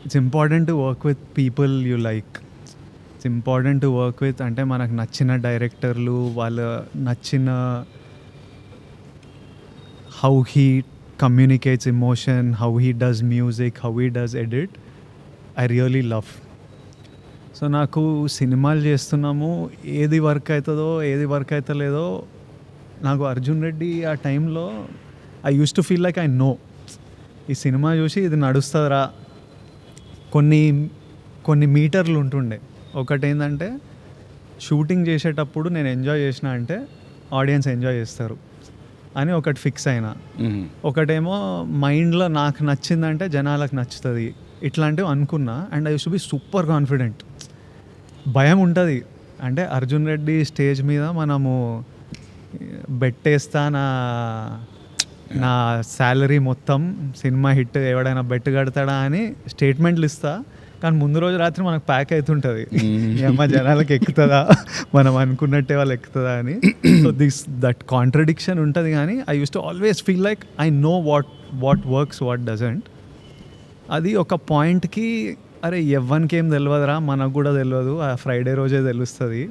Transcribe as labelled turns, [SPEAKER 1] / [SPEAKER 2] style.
[SPEAKER 1] It's important to work with people you like. It's important to work with అంటే మనకు నచ్చిన డైరెక్టర్లు, వాళ్ళ నచ్చిన how he communicates emotion, how he does music, how he does edit. I really love. So నాకు సినిమాలు చేస్తున్నాము, ఏది వర్క్ అవుతుందో ఏది వర్క్ అవుతలేదో నాకు అర్జున్ రెడ్డి ఆ టైంలో I use to feel like I know ఈ సినిమా చూసి ఇది నడుస్తుందిరా. కొన్ని కొన్ని మీటర్లు ఉంటుండే. ఒకటి ఏంటంటే షూటింగ్ చేసేటప్పుడు నేను ఎంజాయ్ చేసిన అంటే ఆడియన్స్ ఎంజాయ్ చేస్తారు అని ఒకటి ఫిక్స్ అయినా. ఒకటేమో మైండ్లో నాకు నచ్చిందంటే జనాలకు నచ్చుతుంది, ఇట్లాంటివి అనుకున్నా. And I use to be super confident. భయం ఉంటుంది అంటే అర్జున్ రెడ్డి స్టేజ్ మీద మనము బెట్టేస్తా, నా శాలరీ మొత్తం సినిమా హిట్ ఎవడైనా బెట్ కడతాడా అని స్టేట్మెంట్లు ఇస్తా. కానీ ముందు రోజు రాత్రి మనకు ప్యాక్ అవుతుంటుంది, అమ్మ జనాలకు ఎక్కుతుందా, మనం అనుకున్నట్టే వాళ్ళు ఎక్కుతుందా అని. సో దట్ కాంట్రడిక్షన్ ఉంటుంది. కానీ I use to always feel like I know what works, what doesn't. అది ఒక పాయింట్కి అరే ఎవ్వనికి ఏం తెలియదురా, మనకు కూడా తెలియదు, ఆ ఫ్రైడే రోజే తెలుస్తుంది.